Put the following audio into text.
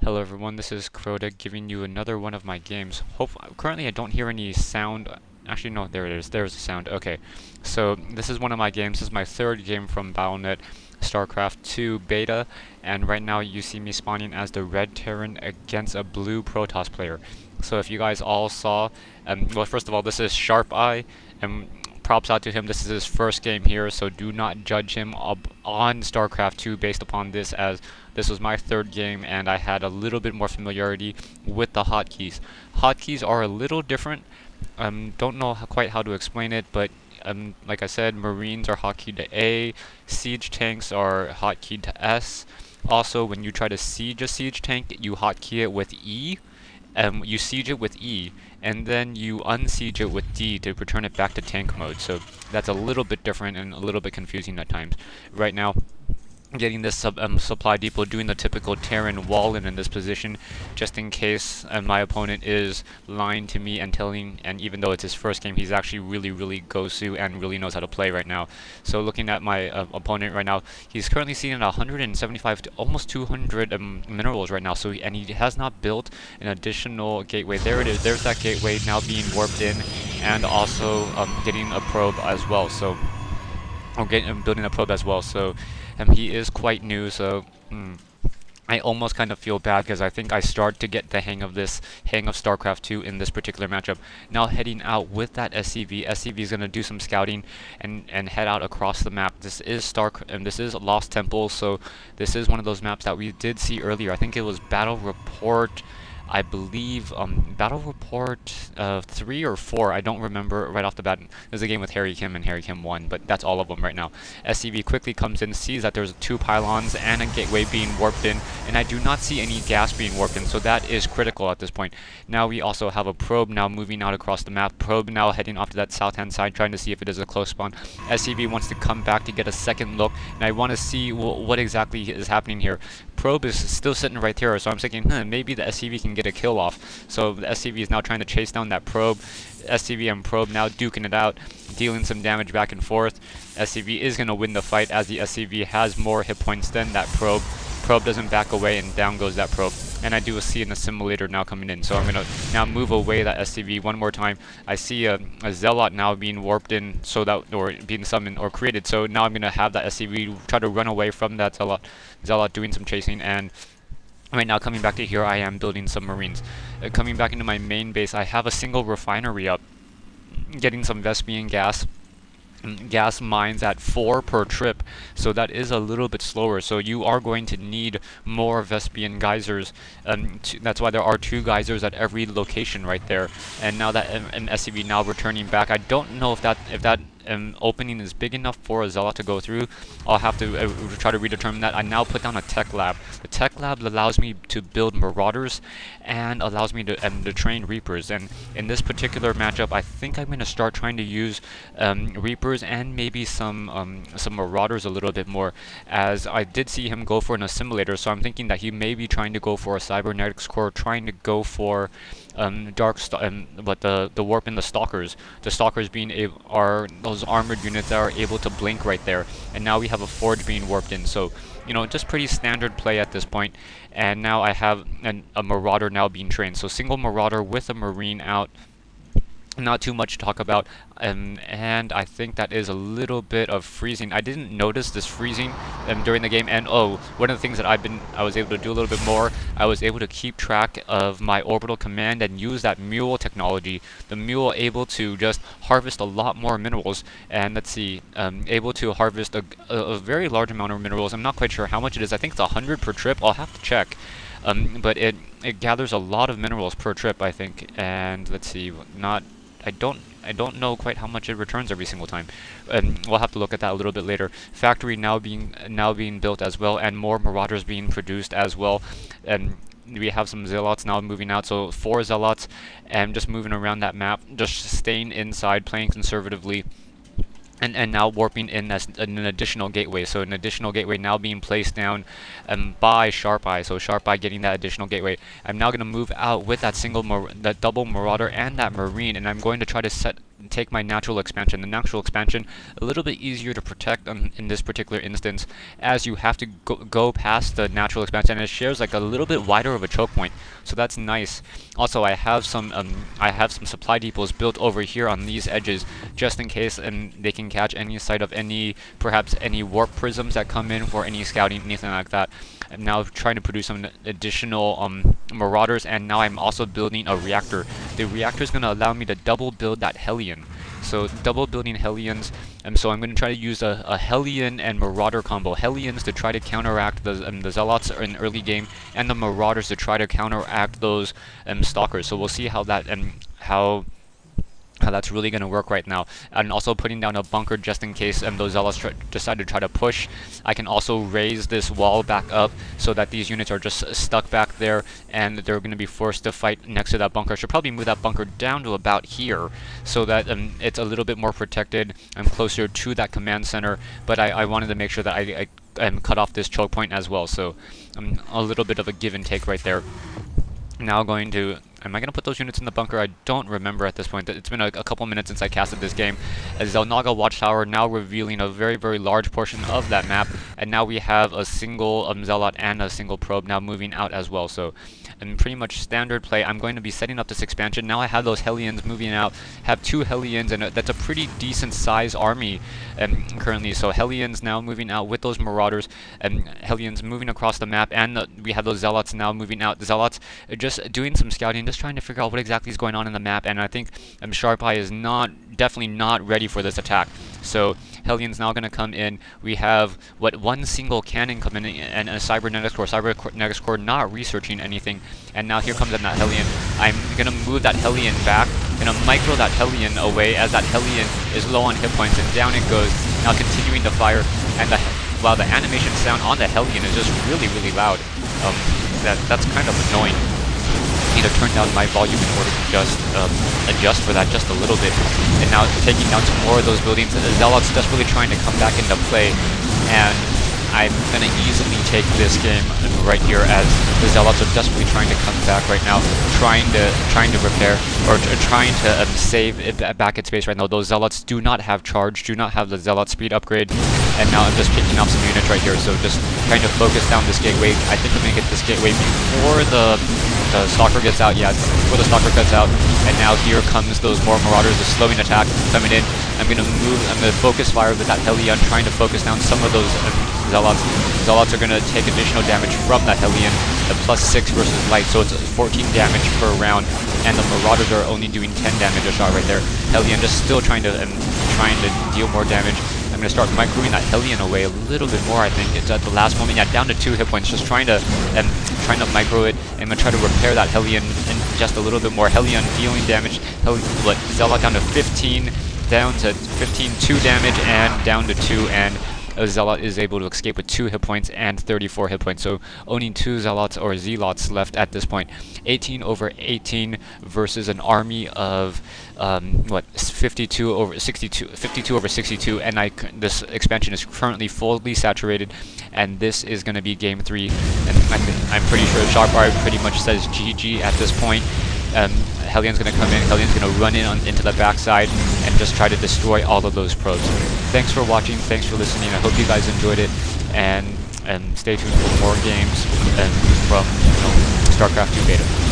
Hello everyone, this is Crota giving you another one of my games. Currently I don't hear any sound. Actually no, there it is. There's the sound. Okay. So this is one of my games. This is my third game from Battle.net, StarCraft 2 Beta, and right now you see me spawning as the red Terran against a blue Protoss player. So if you guys all saw, well first of all this is Sharp Eye, and props out to him. This is his first game here, so do not judge him on StarCraft 2 based upon this, as this was my third game and I had a little bit more familiarity with the hotkeys. Hotkeys are a little different. Don't know quite how to explain it, but like I said, Marines are hotkeyed to A, siege tanks are hotkeyed to S. Also, when you try to siege a siege tank, you hotkey it with E. You siege it with E, and then you unsiege it with D to return it back to tank mode. So that's a little bit different and a little bit confusing at times. Right now, getting this supply depot, doing the typical Terran wall-in this position, just in case my opponent is lying to me and and even though it's his first game, he's actually really gosu and really knows how to play right now. So looking at my opponent right now, he's currently sitting at 175 to almost 200 minerals right now. So and he has not built an additional gateway. There it is. There's that gateway now being warped in, and also getting a probe as well. So building a probe as well. So he is quite new, so I almost kind of feel bad because I think I start to get the hang of StarCraft 2 in this particular matchup. Now heading out with that SCV. SCV is going to do some scouting and head out across the map. This is this is Lost Temple, so this is one of those maps that we did see earlier. I think it was Battle Report, I believe, Battle Report 3 or 4, I don't remember right off the bat. There's a game with Harry Kim and Harry Kim won, but that's all of them right now. SCV quickly comes in, sees that there's 2 pylons and a gateway being warped in, and I do not see any gas being warped in, so that is critical at this point. Now we also have a probe now moving out across the map. Probe now heading off to that south-hand side, trying to see if it is a close spawn. SCV wants to come back to get a second look, and I want to see what exactly is happening here. Probe is still sitting right there, so I'm thinking, maybe the SCV can get a kill off. So the SCV is now trying to chase down that probe. SCV and probe now duking it out, dealing some damage back and forth. SCV is going to win the fight as the SCV has more hit points than that probe. Probe doesn't back away, and down goes that probe. And I do see an assimilator now coming in, so I'm going to now move away that SCV one more time. I see a Zealot now being warped in, so that, or being summoned or created, so now I'm going to have that SCV try to run away from that Zealot doing some chasing, and right now coming back to here, I am building some Marines. Coming back into my main base, I have a single refinery up, getting some Vespian gas mines at 4 per trip, so that is a little bit slower, so you are going to need more Vespian geysers. That's why there are 2 geysers at every location right there. And now that an SCV now returning back, I don't know if that opening is big enough for a Zealot to go through. I'll have to try to redetermine that. I now put down a tech lab. The tech lab allows me to build Marauders and allows me to train Reapers. And in this particular matchup, I think I'm going to start trying to use Reapers and maybe some Marauders a little bit more, as I did see him go for an assimilator. So I'm thinking that he may be trying to go for a cybernetics core, trying to go for but the warp in the stalkers. The stalkers are those armored units that are able to blink right there. And now we have a forge being warped in. So, you know, just pretty standard play at this point. And now I have a Marauder now being trained. So single Marauder with a Marine out. Not too much to talk about, and I think that is a little bit of freezing. I didn't notice this freezing during the game, and one of the things that I was able to do a little bit more, I was able to keep track of my orbital command and use that mule technology. The mule able to just harvest a lot more minerals, and let's see, able to harvest a very large amount of minerals. I'm not quite sure how much it is. I think it's 100 per trip. I'll have to check. But it gathers a lot of minerals per trip, I think, and let's see, I don't know quite how much it returns every single time. We'll have to look at that a little bit later. Factory now being built as well, and more Marauders being produced as well. And we have some Zealots now moving out, so 4 Zealots, and just moving around that map, just staying inside, playing conservatively. And now warping in as an additional gateway. So an additional gateway now being placed down by Sharp Eye. So Sharp Eye getting that additional gateway. I'm now going to move out with that double Marauder and that Marine, and I'm going to try to set take my natural expansion. The natural expansion, a little bit easier to protect in this particular instance, as you have to go past the natural expansion, and it shares like a little bit wider of a choke point, so that's nice. Also, I have some supply depots built over here on these edges, just in case they can catch any sight of perhaps any warp prisms that come in for any scouting, anything like that. I'm now trying to produce some additional marauders, and now I'm also building a reactor. The reactor is going to allow me to double build that Hellion. So double building Hellions, so I'm going to try to use a Hellion and Marauder combo. Hellions to try to counteract the Zealots in early game, and the Marauders to try to counteract those Stalkers. So we'll see how that how that's really going to work right now. And also putting down a bunker just in case those Zealots decide to try to push. I can also raise this wall back up so that these units are just stuck back there, and they're going to be forced to fight next to that bunker. I should probably move that bunker down to about here so that it's a little bit more protected. I'm closer to that command center, but I wanted to make sure that I cut off this choke point as well. So a little bit of a give and take right there. Now going to... Am I going to put those units in the bunker? I don't remember at this point. It's been a couple minutes since I casted this game. Zelnaga Watchtower now revealing a very, very large portion of that map. And now we have a single Zealot and a single probe now moving out as well. So, pretty much standard play. I'm going to be setting up this expansion. Now I have those Hellions moving out. Have 2 Hellions, and that's a pretty decent size army currently. So Hellions now moving out with those Marauders. Hellions moving across the map. And we have those Zealots now moving out. The Zealots are just doing some scouting, just trying to figure out what exactly is going on in the map, and I think Sharp Eye is definitely not ready for this attack. So Hellion's now going to come in. We have one single cannon coming in, and a cybernetics core not researching anything, and now here comes in that Hellion. I'm going to move that Hellion back, going to micro that Hellion away as that Hellion is low on hit points, and down it goes, now continuing to fire, and while the animation sound on the Hellion is just really, really loud. That's kind of annoying. Need to turn down my volume in order to just adjust for that just a little bit. And now taking down some more of those buildings. The Zealots desperately trying to come back into play, and I'm going to easily take this game right here as the Zealots are desperately trying to come back right now, trying to repair, or trying to save it back its base right now. Those Zealots do not have charge, do not have the Zealot speed upgrade, and now I'm just picking off some units right here, so just trying to focus down this gateway. I think I'm going to get this gateway before the Stalker gets out. Yeah, before the Stalker gets out, and now here comes those more Marauders, the slowing attack coming in. I'm going to focus fire with that Hellion, trying to focus down some of those Zealots. Zealots are going to take additional damage from that Hellion, the +6 versus light, so it's 14 damage per round, and the Marauders are only doing 10 damage a shot right there. Hellion just still trying to deal more damage. I'm going to start microing that Hellion away a little bit more, I think. It's at the last moment, yeah, down to 2 hit points, just trying to micro it, and I'm going to try to repair that Hellion and just a little bit more. Hellion dealing damage, Zealot down to 15, down to 15, 2 damage, and down to 2, and Zealot is able to escape with 2 hit points and 34 hit points, so owning 2 Zealots or Zealots left at this point. 18 over 18 versus an army of 52 over 62, and this expansion is currently fully saturated, and this is going to be game 3, and I'm pretty sure Sharp Eye pretty much says GG at this point. Hellion's going to come in, Hellion's going to run into the backside and just try to destroy all of those probes. Thanks for watching, thanks for listening, I hope you guys enjoyed it, and stay tuned for more games from StarCraft 2 Beta.